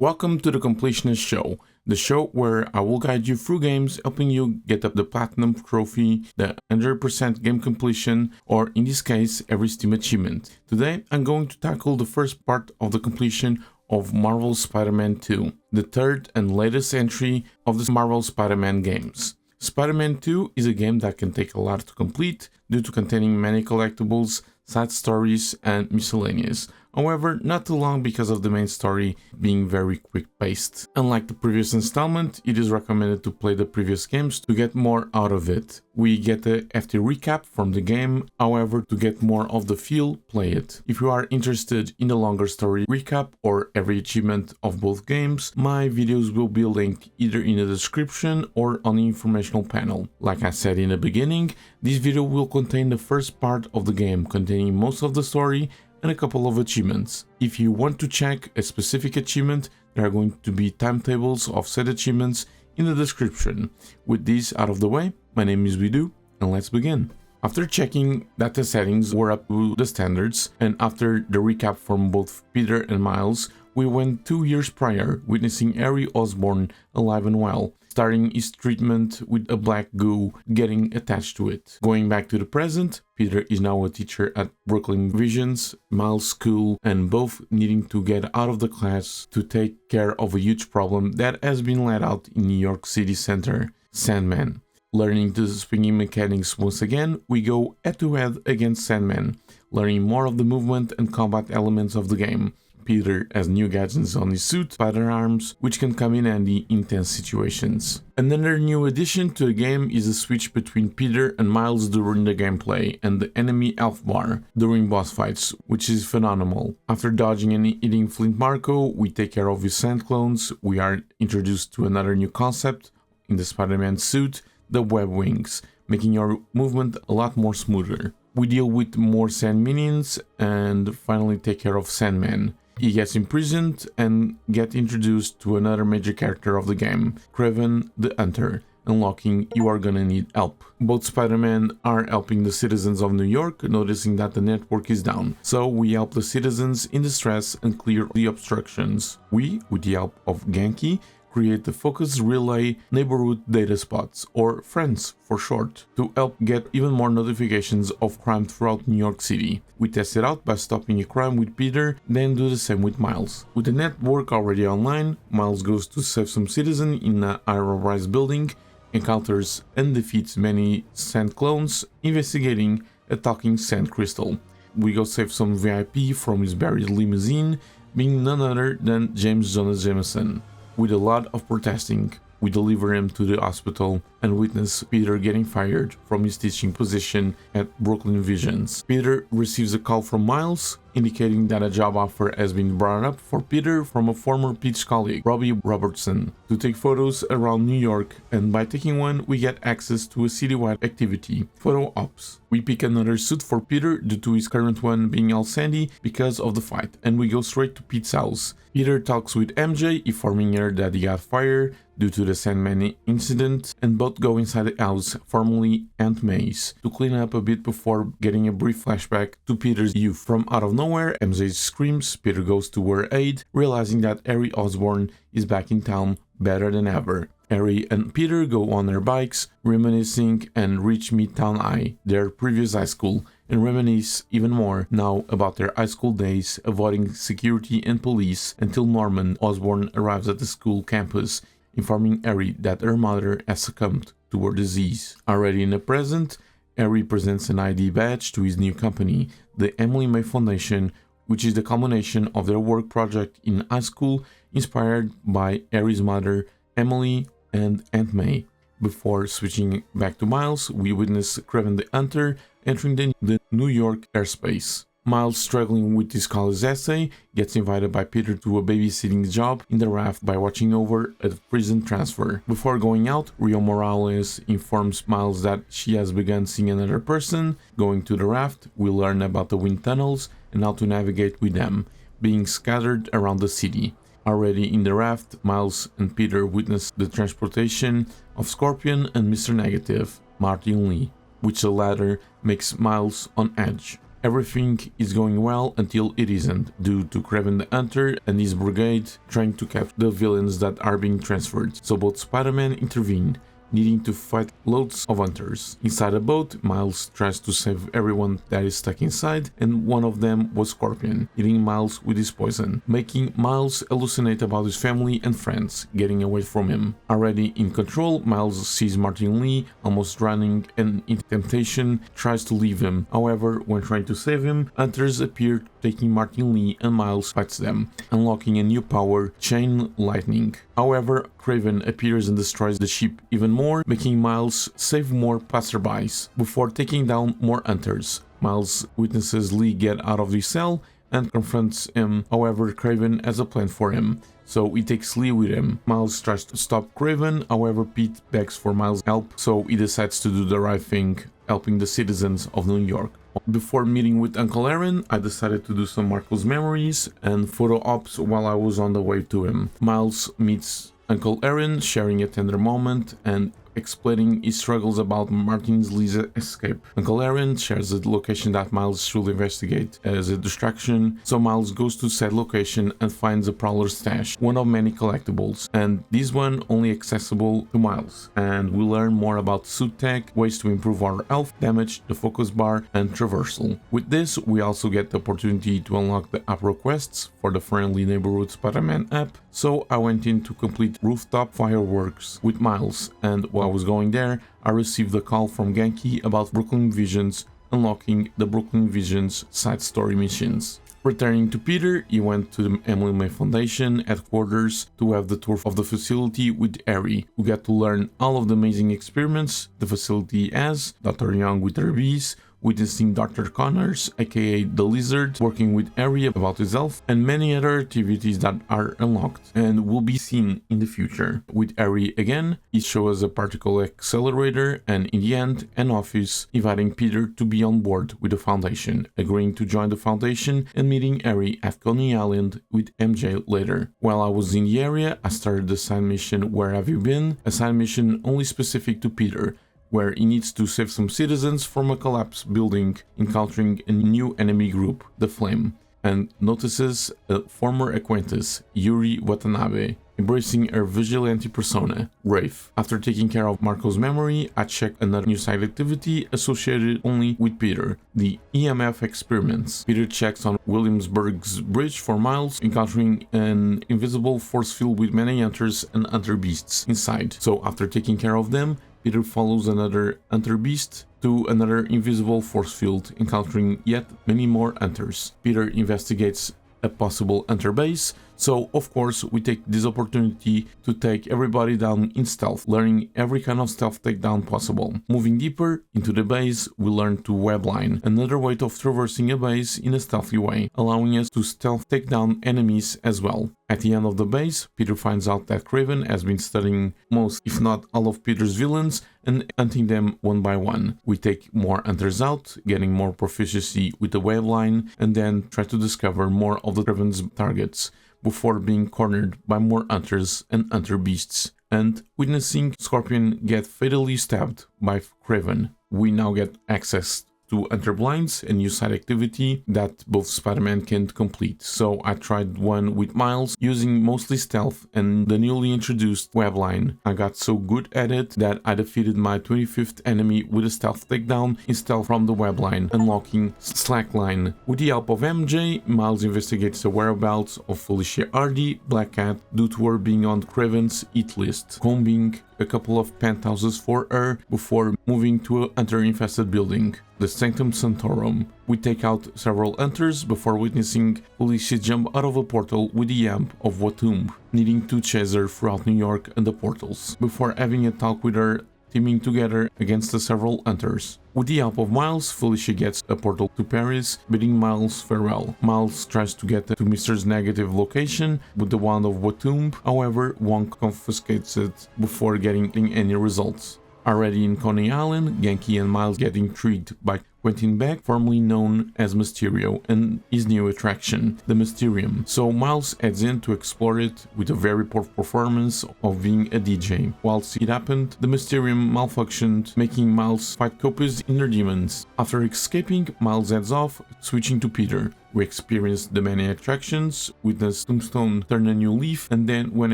Welcome to the Completionist Show, the show where I will guide you through games, helping you get up the Platinum Trophy, the 100% game completion, or in this case, every Steam achievement. Today, I'm going to tackle the first part of the completion of Marvel's Spider-Man 2, the third and latest entry of the Marvel Spider-Man games. Spider-Man 2 is a game that can take a lot to complete due to containing many collectibles, side stories, and miscellaneous. However, not too long because of the main story being very quick-paced. Unlike the previous installment, it is recommended to play the previous games to get more out of it. We get a hefty recap from the game, however, to get more of the feel, play it. If you are interested in the longer story recap or every achievement of both games, my videos will be linked either in the description or on the informational panel. Like I said in the beginning, this video will contain the first part of the game, containing most of the story and a couple of achievements. If you want to check a specific achievement, there are going to be timetables of said achievements in the description. With this out of the way, my name is Wedoo, and let's begin. After checking that the settings were up to the standards, and after the recap from both Peter and Miles, we went 2 years prior, witnessing Harry Osborn alive and well, starting his treatment with a black goo getting attached to it. Going back to the present, Peter is now a teacher at Brooklyn Visions, Miles' school, and both needing to get out of the class to take care of a huge problem that has been let out in New York City Center, Sandman. Learning the swinging mechanics once again, we go head-to-head against Sandman, learning more of the movement and combat elements of the game. Peter has new gadgets on his suit, spider arms, which can come in handy in tense situations. Another new addition to the game is a switch between Peter and Miles during the gameplay and the enemy health bar during boss fights, which is phenomenal. After dodging and eating Flint Marco, we take care of his sand clones. We are introduced to another new concept in the Spider-Man suit, the web wings, making your movement a lot more smoother. We deal with more sand minions and finally take care of Sandman. He gets imprisoned and get introduced to another major character of the game, Kraven the Hunter, unlocking You Are Gonna Need Help. Both Spider-Man are helping the citizens of New York, noticing that the network is down, so we help the citizens in distress and clear the obstructions. We, with the help of Genki, create the Focus Relay Neighborhood Data Spots, or FRIENDS for short, to help get even more notifications of crime throughout New York City. We test it out by stopping a crime with Peter, then do the same with Miles. With the network already online, Miles goes to save some citizen in a high-rise building, encounters and defeats many sand clones, investigating a talking sand crystal. We go save some VIP from his buried limousine, being none other than James Jonah Jameson. With a lot of protesting, we deliver him to the hospital and witness Peter getting fired from his teaching position at Brooklyn Visions. Peter receives a call from Miles, indicating that a job offer has been brought up for Peter from a former Peach colleague, Robbie Robertson, to take photos around New York, and by taking one, we get access to a citywide activity, Photo Ops. We pick another suit for Peter due to his current one being all sandy because of the fight, and we go straight to Pete's house. Peter talks with MJ, informing her that he got fired due to the Sandman incident, and both go inside the house, formerly Aunt May's, to clean up a bit before getting a brief flashback to Peter's youth. From out of nowhere, MJ screams, Peter goes to her aid, realizing that Harry Osborn is back in town better than ever. Harry and Peter go on their bikes, reminiscing, and reach Midtown High, their previous high school, and reminisce even more now about their high school days, avoiding security and police until Norman Osborn arrives at the school campus, informing Harry that her mother has succumbed to her disease. Already in the present, Harry presents an ID badge to his new company, the Emily May Foundation, which is the culmination of their work project in high school, inspired by Harry's mother, Emily, and Aunt May. Before switching back to Miles, we witness Kraven the Hunter entering the New York airspace. Miles, struggling with his college essay, gets invited by Peter to a babysitting job in the raft by watching over a prison transfer. Before going out, Rio Morales informs Miles that she has begun seeing another person. Going to the raft, we learn about the wind tunnels and how to navigate with them, being scattered around the city. Already in the raft, Miles and Peter witness the transportation of Scorpion and Mr. Negative, Martin Lee, which the latter makes Miles on edge. Everything is going well until it isn't, due to Kraven the Hunter and his brigade trying to capture the villains that are being transferred, so both Spider-Man intervene, needing to fight loads of hunters. Inside a boat, Miles tries to save everyone that is stuck inside, and one of them was Scorpion, hitting Miles with his poison, making Miles hallucinate about his family and friends, getting away from him. Already in control, Miles sees Martin Lee almost drowning and in temptation tries to leave him. However, when trying to save him, hunters appear taking Martin Lee and Miles fights them, unlocking a new power, Chain Lightning. However, Kraven appears and destroys the ship even more, making Miles save more passerbys before taking down more hunters. Miles witnesses Lee get out of the cell and confronts him. However, Kraven has a plan for him, so he takes Lee with him. Miles tries to stop Kraven, however Pete begs for Miles' help, so he decides to do the right thing, helping the citizens of New York. Before meeting with Uncle Aaron, I decided to do some Marco's memories and photo ops while I was on the way to him. Miles meets Uncle Aaron, sharing a tender moment and explaining his struggles about Martin Lee's escape. Uncle Aaron shares the location that Miles should investigate as a distraction, so Miles goes to said location and finds a Prowler stash, one of many collectibles, and this one only accessible to Miles. And we learn more about suit tech, ways to improve our health, damage, the focus bar, and traversal. With this, we also get the opportunity to unlock the app requests for the Friendly Neighborhood Spider-Man app, so I went in to complete rooftop fireworks with Miles, and while I was going there, I received a call from Genki about Brooklyn Visions, unlocking the Brooklyn Visions side story missions. Returning to Peter, he went to the Emily May Foundation headquarters to have the tour of the facility with Harry, who got to learn all of the amazing experiments the facility has, Dr. Young with her bees, witnessing Dr. Connors, aka the Lizard, working with Harry about his health, and many other activities that are unlocked and will be seen in the future. With Harry again, he shows a particle accelerator and in the end, an office, inviting Peter to be on board with the Foundation, agreeing to join the Foundation and meeting Harry at Coney Island with MJ later. While I was in the area, I started the side mission Where Have You Been? A side mission only specific to Peter, where he needs to save some citizens from a collapsed building, encountering a new enemy group, the Flame, and notices a former acquaintance, Yuri Watanabe, embracing her vigilante persona, Rafe. After taking care of Marco's memory, I checked another new side activity associated only with Peter, the EMF experiments. Peter checks on Williamsburg's bridge for Miles, encountering an invisible force field with many hunters and hunter beasts inside. So after taking care of them, Peter follows another hunter beast to another invisible force field, encountering yet many more hunters. Peter investigates a possible hunter base, so of course we take this opportunity to take everybody down in stealth, learning every kind of stealth takedown possible. Moving deeper into the base, we learn to webline, another way of traversing a base in a stealthy way, allowing us to stealth take down enemies as well. At the end of the base, Peter finds out that Kraven has been studying most, if not all of Peter's villains and hunting them one by one. We take more hunters out, getting more proficiency with the webline, and then try to discover more of the Kraven's targets, before being cornered by more hunters and hunter beasts, and witnessing Scorpion get fatally stabbed by Kraven. We now get access to hunter blinds, a new side activity that both Spider-Man can complete. So I tried one with Miles, using mostly stealth and the newly introduced webline. I got so good at it that I defeated my 25th enemy with a stealth takedown in stealth from the webline, unlocking Slackline. With the help of MJ, Miles investigates the whereabouts of Felicia Hardy, Black Cat, due to her being on Kraven's hit list, combing a couple of penthouses for her before moving to a hunter-infested building, the Sanctum Sanctorum. We take out several hunters before witnessing Felicia jump out of a portal with the help of Wedoo, needing to chase her throughout New York and the portals, before having a talk with her, teaming together against the several hunters. With the help of Miles, Felicia gets a portal to Paris, bidding Miles farewell. Miles tries to get to Mr. Negative location with the wand of Wedoo, however, Wong confiscates it before getting any results. Already in Coney Island, Genki and Miles get intrigued by Quentin Beck, formerly known as Mysterio, and his new attraction, the Mysterium. So Miles heads in to explore it with a very poor performance of being a DJ. Whilst it happened, the Mysterium malfunctioned, making Miles fight copious inner demons. After escaping, Miles heads off, switching to Peter. We experience the many attractions, witness Tombstone turn a new leaf, and then when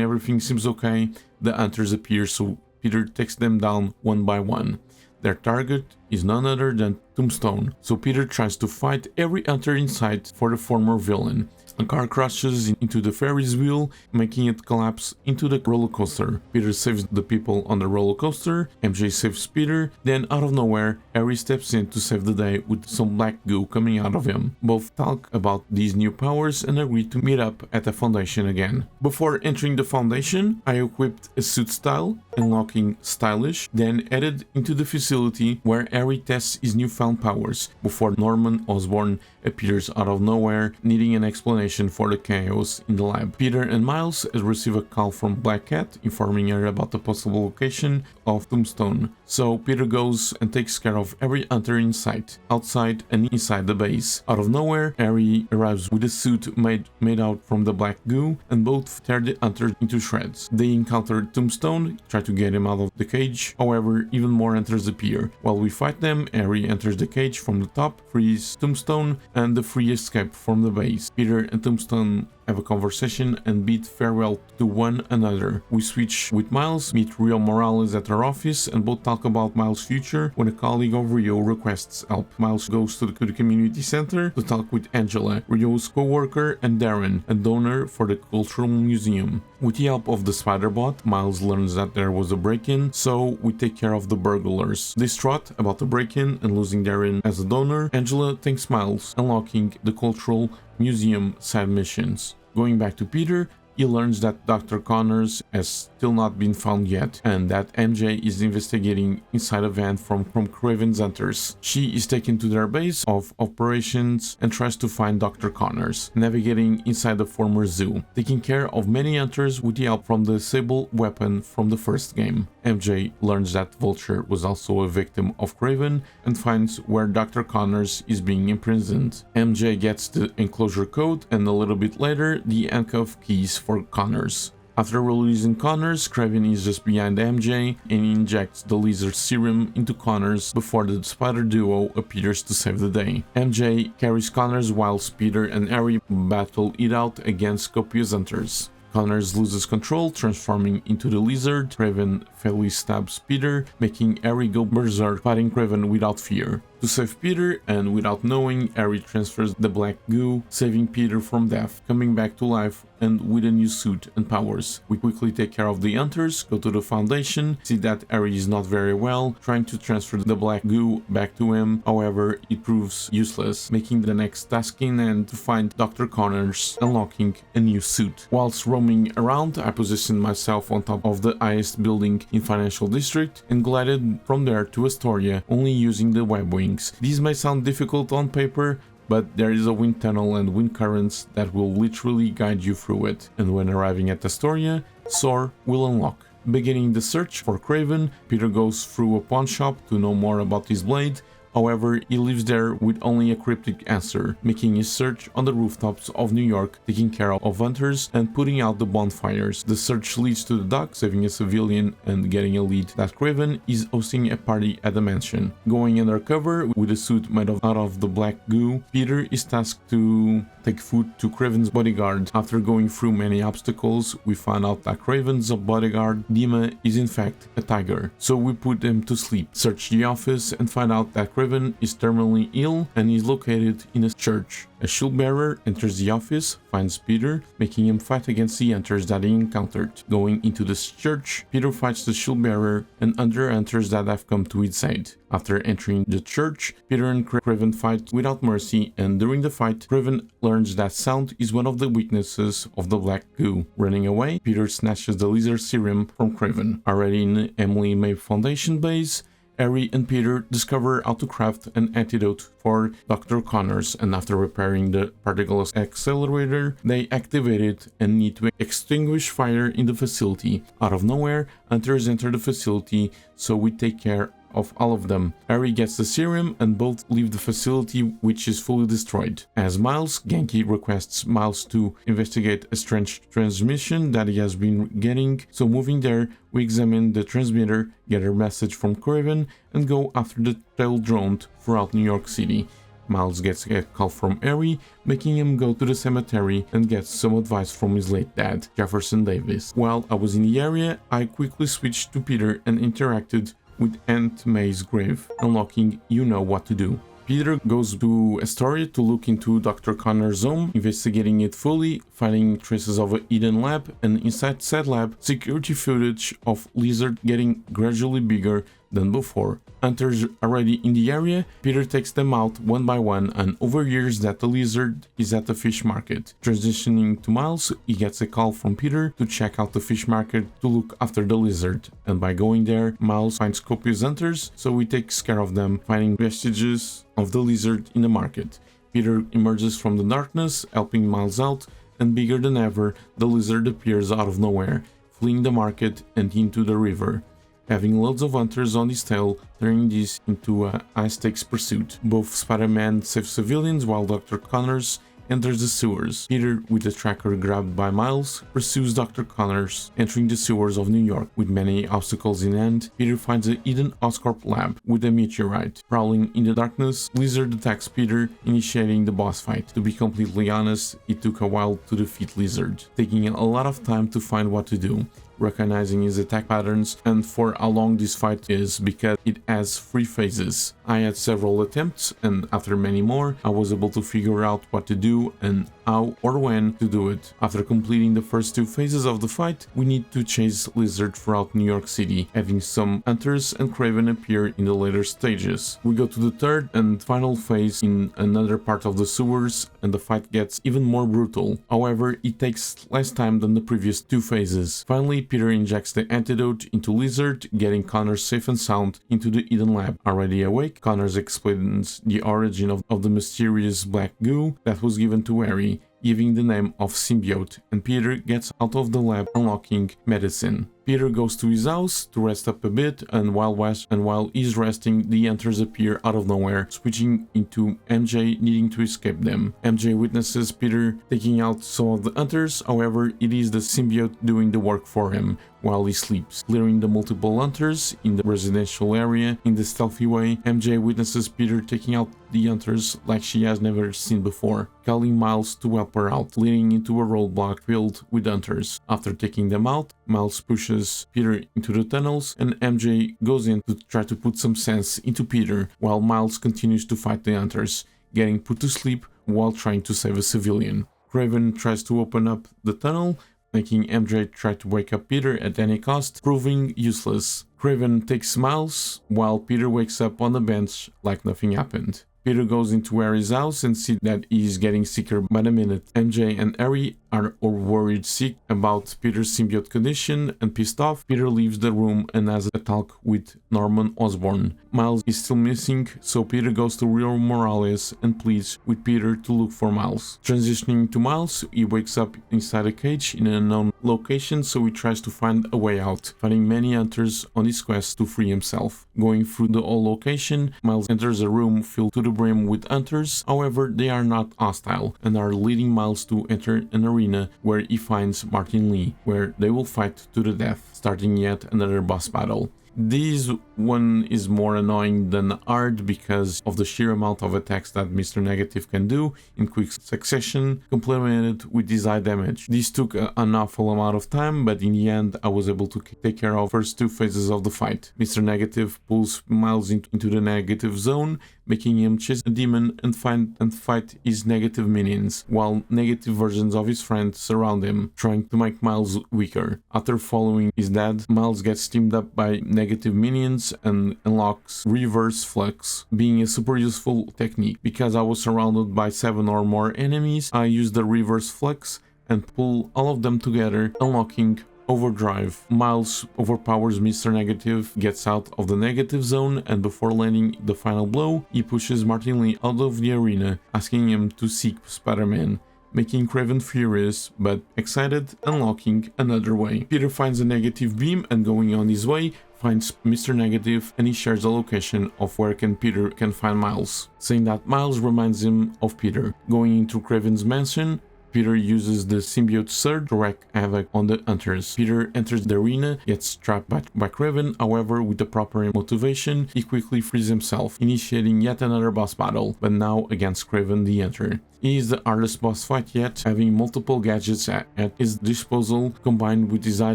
everything seems okay, the hunters appear, so Peter takes them down one by one. Their target is none other than Tombstone, so Peter tries to fight every hunter in sight for the former villain. A car crashes into the Ferris wheel, making it collapse into the roller coaster. Peter saves the people on the roller coaster, MJ saves Peter, then out of nowhere, Harry steps in to save the day with some black goo coming out of him. Both talk about these new powers and agree to meet up at the Foundation again. Before entering the Foundation, I equipped a suit style, unlocking stylish, then headed into the facility where Harry tests his newfound powers, before Norman Osborn appears out of nowhere, needing an explanation for the chaos in the lab. Peter and Miles receive a call from Black Cat, informing her about the possible location of Tombstone. So Peter goes and takes care of every hunter in sight, outside and inside the base. Out of nowhere, Harry arrives with a suit made out from the black goo, and both tear the hunter into shreds. They encounter Tombstone, try to get him out of the cage, however, even more hunters appear. While we fight them, Harry enters the cage from the top, frees Tombstone, and the free escape from the base. Peter and Tombstone have a conversation and bid farewell to one another. We switch with Miles, meet Rio Morales at her office, and both talk about Miles' future when a colleague of Rio requests help. Miles goes to the community center to talk with Angela, Rio's co-worker, and Darren, a donor for the cultural museum. With the help of the Spider-Bot, Miles learns that there was a break-in, so we take care of the burglars. Distraught about the break-in and losing Darren as a donor, Angela thanks Miles, unlocking the cultural museum side missions. Going back to Peter, he learns that Dr. Connors has still not been found yet, and that MJ is investigating inside a van from Craven's hunters. She is taken to their base of operations and tries to find Dr. Connors, navigating inside the former zoo, taking care of many hunters with the help from the Sable weapon from the first game. MJ learns that Vulture was also a victim of Craven and finds where Dr. Connors is being imprisoned. MJ gets the enclosure code and a little bit later the handcuff keys for Connors. After releasing Connors, Craven is just behind MJ and injects the lizard serum into Connors before the spider duo appears to save the day. MJ carries Connors whilst Peter and Harry battle it out against copious hunters. Connors loses control, transforming into the lizard. Craven fatally stabs Peter, making Harry go berserk, fighting Craven without fear. To save Peter, and without knowing, Harry transfers the black goo, saving Peter from death, coming back to life and with a new suit and powers. We quickly take care of the hunters, go to the Foundation, see that Harry is not very well, trying to transfer the black goo back to him, however it proves useless, making the next task in hand to find Dr. Connors, unlocking a new suit. Whilst roaming around, I positioned myself on top of the highest building in Financial District and glided from there to Astoria, only using the web wing. These may sound difficult on paper, but there is a wind tunnel and wind currents that will literally guide you through it, and when arriving at Astoria, Soar will unlock. Beginning the search for Craven, Peter goes through a pawn shop to know more about his blade. However, he leaves there with only a cryptic answer, making his search on the rooftops of New York, taking care of hunters and putting out the bonfires. The search leads to the dock, saving a civilian and getting a lead that Craven is hosting a party at the mansion. Going undercover with a suit made out of the black goo, Peter is tasked to take food to Craven's bodyguard. After going through many obstacles, we find out that Craven's bodyguard, Dima, is in fact a tiger. So we put him to sleep, search the office and find out that Craven is terminally ill and is located in a church. A shield bearer enters the office, finds Peter, making him fight against the hunters that he encountered. Going into the church, Peter fights the shield bearer and other hunters that have come to his aid. After entering the church, Peter and Craven fight without mercy, and during the fight, Craven learns that sound is one of the weaknesses of the black goo. Running away, Peter snatches the lizard serum from Craven. Already in Emily May Foundation base, Harry and Peter discover how to craft an antidote for Dr. Connors, and after repairing the particle accelerator, they activate it and need to extinguish fire in the facility. Out of nowhere, hunters enter the facility, so we take care of all of them. Harry gets the serum and both leave the facility, which is fully destroyed. As Miles, Genki requests Miles to investigate a strange transmission that he has been getting, so moving there, we examine the transmitter, get a message from Craven, and go after the tail drone throughout New York City. Miles gets a call from Harry, making him go to the cemetery and get some advice from his late dad, Jefferson Davis. While I was in the area, I quickly switched to Peter and interacted with Aunt May's grave, unlocking you know what to do. Peter goes to Astoria to look into Dr. Connor's home, investigating it fully, finding traces of a hidden lab, and inside said lab, security footage of Lizard getting gradually bigger than before. Hunters already in the area, Peter takes them out one by one and overhears that the Lizard is at the fish market. Transitioning to Miles, he gets a call from Peter to check out the fish market to look after the Lizard, and by going there, Miles finds copious hunters, so he takes care of them, finding vestiges of the Lizard in the market. Peter emerges from the darkness, helping Miles out, and bigger than ever, the Lizard appears out of nowhere, fleeing the market and into the river, having loads of hunters on his tail, turning this into a high-stakes pursuit. Both Spider-Man save civilians while Dr. Connors enters the sewers. Peter, with the tracker grabbed by Miles, pursues Dr. Connors, entering the sewers of New York. With many obstacles in hand, Peter finds a hidden Oscorp lab with a meteorite. Prowling in the darkness, Lizard attacks Peter, initiating the boss fight. To be completely honest, it took a while to defeat Lizard, taking a lot of time to find what to do, recognizing his attack patterns, and for how long this fight is because it has 3 phases. I had several attempts, and after many more, I was able to figure out what to do and how or when to do it. After completing the first 2 phases of the fight, we need to chase Lizard throughout New York City, having some hunters and Craven appear in the later stages. We go to the 3rd and final phase in another part of the sewers, and the fight gets even more brutal. However, it takes less time than the previous 2 phases. Finally, Peter injects the antidote into Lizard, getting Connors safe and sound into the hidden lab. Already awake, Connors explains the origin of the mysterious black goo that was given to Harry, giving the name of symbiote, and Peter gets out of the lab, unlocking medicine. Peter goes to his house to rest up a bit, and while he's resting, the hunters appear out of nowhere, switching into MJ needing to escape them. MJ witnesses Peter taking out some of the hunters, however, it is the symbiote doing the work for him while he sleeps, clearing the multiple hunters in the residential area in the stealthy way. MJ witnesses Peter taking out the hunters like she has never seen before, calling Miles to help her out, leading into a roadblock filled with hunters. After taking them out, Miles pushes Peter into the tunnels, and MJ goes in to try to put some sense into Peter, while Miles continues to fight the hunters, getting put to sleep while trying to save a civilian. Craven tries to open up the tunnel, making MJ try to wake up Peter at any cost, proving useless. Craven takes Miles, while Peter wakes up on the bench like nothing happened. Peter goes into Harry's house and sees that he is getting sicker by the minute. MJ and Harry are worried sick about Peter's symbiote condition, and pissed off, Peter leaves the room and has a talk with Norman Osborn. Miles is still missing, so Peter goes to Rio Morales and pleads with Peter to look for Miles. Transitioning to Miles, he wakes up inside a cage in an unknown location, so he tries to find a way out, finding many hunters on his quest to free himself. Going through the whole location, Miles enters a room filled to the brim with hunters, however they are not hostile, and are leading Miles to enter an arena where he finds Martin Lee, where they will fight to the death, starting yet another boss battle. This one is more annoying than hard because of the sheer amount of attacks that Mr. Negative can do in quick succession, complemented with his high damage. This took an awful amount of time, but in the end I was able to take care of the first 2 phases of the fight. Mr. Negative pulls Miles into the negative zone, making him chase a demon and fight his negative minions, while negative versions of his friends surround him, trying to make Miles weaker. After following his dad, Miles gets teamed up by negative minions and unlocks Reverse Flux, being a super useful technique. Because I was surrounded by 7 or more enemies, I used the Reverse Flux and pull all of them together, unlocking Overdrive. Miles overpowers Mr. Negative, gets out of the negative zone, and before landing the final blow, he pushes Martin Lee out of the arena, asking him to seek Spider-Man, making Kraven furious but excited, unlocking another way. Peter finds a negative beam and going on his way, finds Mr. Negative, and he shares the location of where Peter can find Miles, saying that Miles reminds him of Peter. Going into Kraven's mansion, Peter uses the symbiote surge to wreak havoc on the hunters. Peter enters the arena, gets trapped by Kraven, however with the proper motivation, he quickly frees himself, initiating yet another boss battle, but now against Kraven the Hunter. He is the hardest boss fight yet, having multiple gadgets at his disposal, combined with his high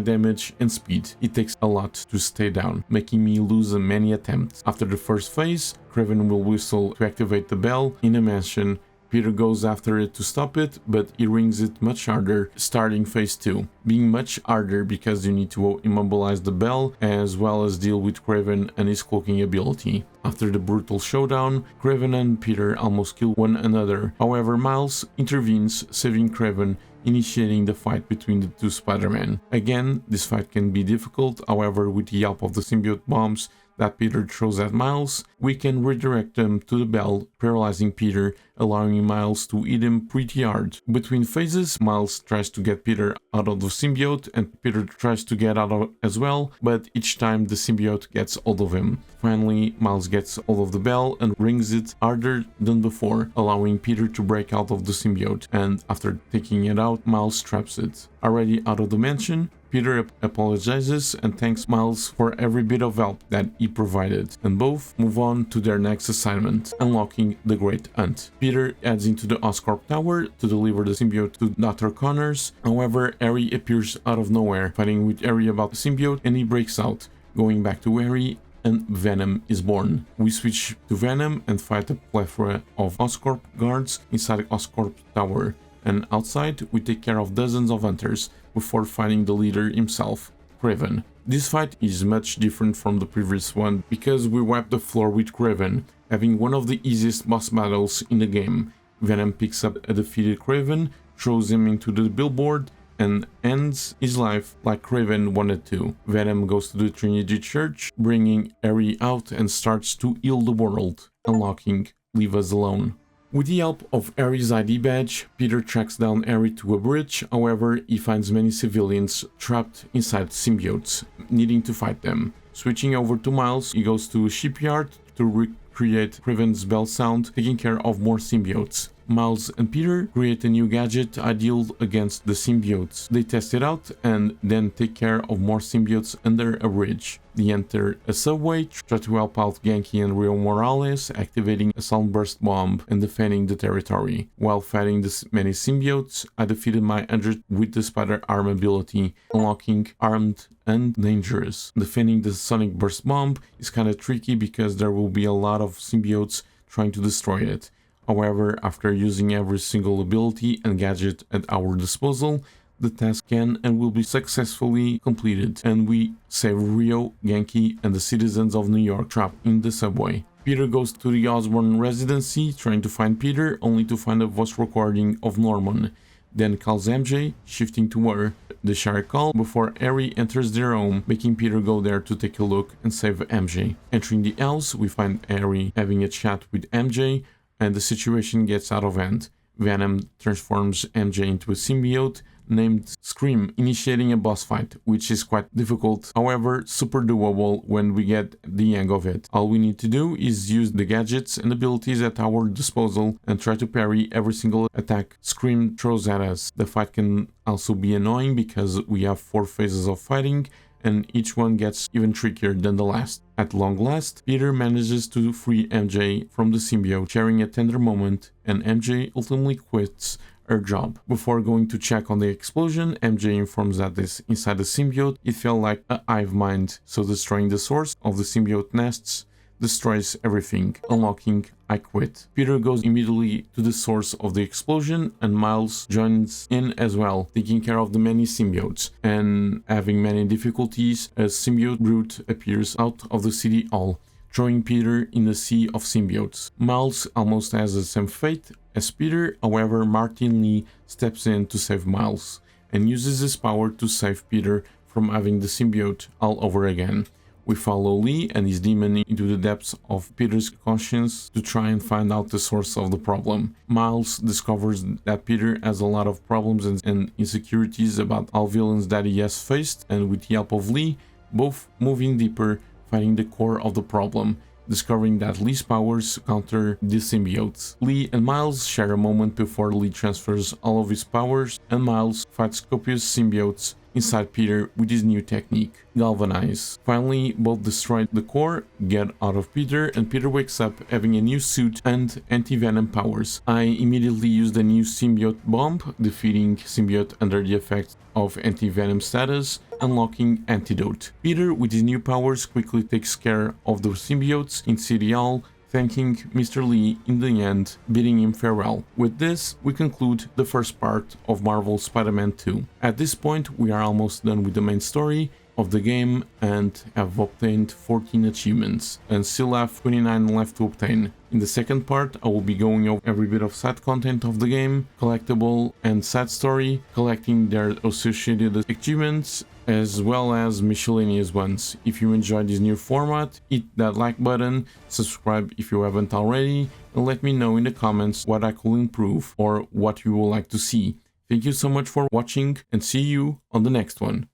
damage and speed. It takes a lot to stay down, making me lose many attempts. After the first phase, Kraven will whistle to activate the bell in a mansion. Peter goes after it to stop it, but he rings it much harder, starting phase 2, being much harder because you need to immobilize the bell as well as deal with Kraven and his cloaking ability. After the brutal showdown, Kraven and Peter almost kill one another. However, Miles intervenes, saving Kraven, initiating the fight between the two Spider-Men. Again, this fight can be difficult, however with the help of the symbiote bombs that Peter throws at Miles, we can redirect them to the bell, paralyzing Peter, allowing Miles to hit him pretty hard. Between phases, Miles tries to get Peter out of the symbiote and Peter tries to get out of as well, but each time the symbiote gets hold of him. Finally, Miles gets hold of the bell and rings it harder than before, allowing Peter to break out of the symbiote, and after taking it out, Miles traps it. Already out of the mansion, Peter apologizes and thanks Miles for every bit of help that he provided, and both move on to their next assignment, unlocking the Great Hunt. Peter heads into the Oscorp Tower to deliver the symbiote to Dr. Connors. However, Harry appears out of nowhere, fighting with Harry about the symbiote, and he breaks out, going back to Harry, and Venom is born. We switch to Venom and fight a plethora of Oscorp guards inside Oscorp Tower, and outside we take care of dozens of hunters before fighting the leader himself, Kraven. This fight is much different from the previous one because we wipe the floor with Kraven, having one of the easiest boss battles in the game. Venom picks up a defeated Kraven, throws him into the billboard, and ends his life like Kraven wanted to. Venom goes to the Trinity Church, bringing Harry out and starts to heal the world, unlocking Leave Us Alone. With the help of Harry's ID badge, Peter tracks down Harry to a bridge, however he finds many civilians trapped inside symbiotes, needing to fight them. Switching over to Miles, he goes to a shipyard to recreate Kraven's bell sound, taking care of more symbiotes. Miles and Peter create a new gadget ideal against the symbiotes. They test it out and then take care of more symbiotes under a bridge. They enter a subway, try to help out Genki and Rio Morales, activating a sunburst bomb and defending the territory. While fighting the many symbiotes, I defeated my 100 with the spider arm ability, unlocking Armed and Dangerous. Defending the sonic burst bomb is kinda tricky because there will be a lot of symbiotes trying to destroy it. However, after using every single ability and gadget at our disposal, the task can and will be successfully completed, and we save Rio, Genki, and the citizens of New York trapped in the subway. Peter goes to the Osborn residency, trying to find Peter, only to find a voice recording of Norman. Then calls MJ, shifting to her. The Shire call before Harry enters their home, making Peter go there to take a look and save MJ. Entering the house, we find Harry having a chat with MJ, and the situation gets out of hand. Venom transforms MJ into a symbiote named Scream, initiating a boss fight, which is quite difficult, however super doable when we get the hang of it. All we need to do is use the gadgets and abilities at our disposal and try to parry every single attack Scream throws at us. The fight can also be annoying because we have 4 phases of fighting, and each one gets even trickier than the last. At long last, Peter manages to free MJ from the symbiote, sharing a tender moment, and MJ ultimately quits her job. Before going to check on the explosion, MJ informs that this inside the symbiote, it felt like a hive mind, so destroying the source of the symbiote nests destroys everything, unlocking I Quit. Peter goes immediately to the source of the explosion, and Miles joins in as well, taking care of the many symbiotes, and having many difficulties, a symbiote brute appears out of the city hall, throwing Peter in the sea of symbiotes. Miles almost has the same fate as Peter, however Martin Lee steps in to save Miles, and uses his power to save Peter from having the symbiote all over again. We follow Lee and his demon into the depths of Peter's conscience to try and find out the source of the problem. Miles discovers that Peter has a lot of problems and insecurities about all villains that he has faced, and with the help of Lee, both moving deeper, finding the core of the problem, discovering that Lee's powers counter the symbiotes. Lee and Miles share a moment before Lee transfers all of his powers, and Miles fights copious symbiotes inside Peter with his new technique, Galvanize. Finally, both destroy the core, get out of Peter, and Peter wakes up having a new suit and anti-venom powers. I immediately use the new symbiote bomb, defeating symbiote under the effects of anti-venom status, unlocking Antidote. Peter, with his new powers, quickly takes care of the symbiotes in City Hall, thanking Mr. Lee in the end, bidding him farewell. With this, we conclude the first part of Marvel's Spider-Man 2. At this point, we are almost done with the main story of the game and have obtained 14 achievements and still have 29 left to obtain. In the second part, I will be going over every bit of side content of the game, collectible and side story, collecting their associated achievements, as well as miscellaneous ones. If you enjoyed this new format, hit that like button, subscribe if you haven't already, and let me know in the comments what I could improve or what you would like to see. Thank you so much for watching, and see you on the next one.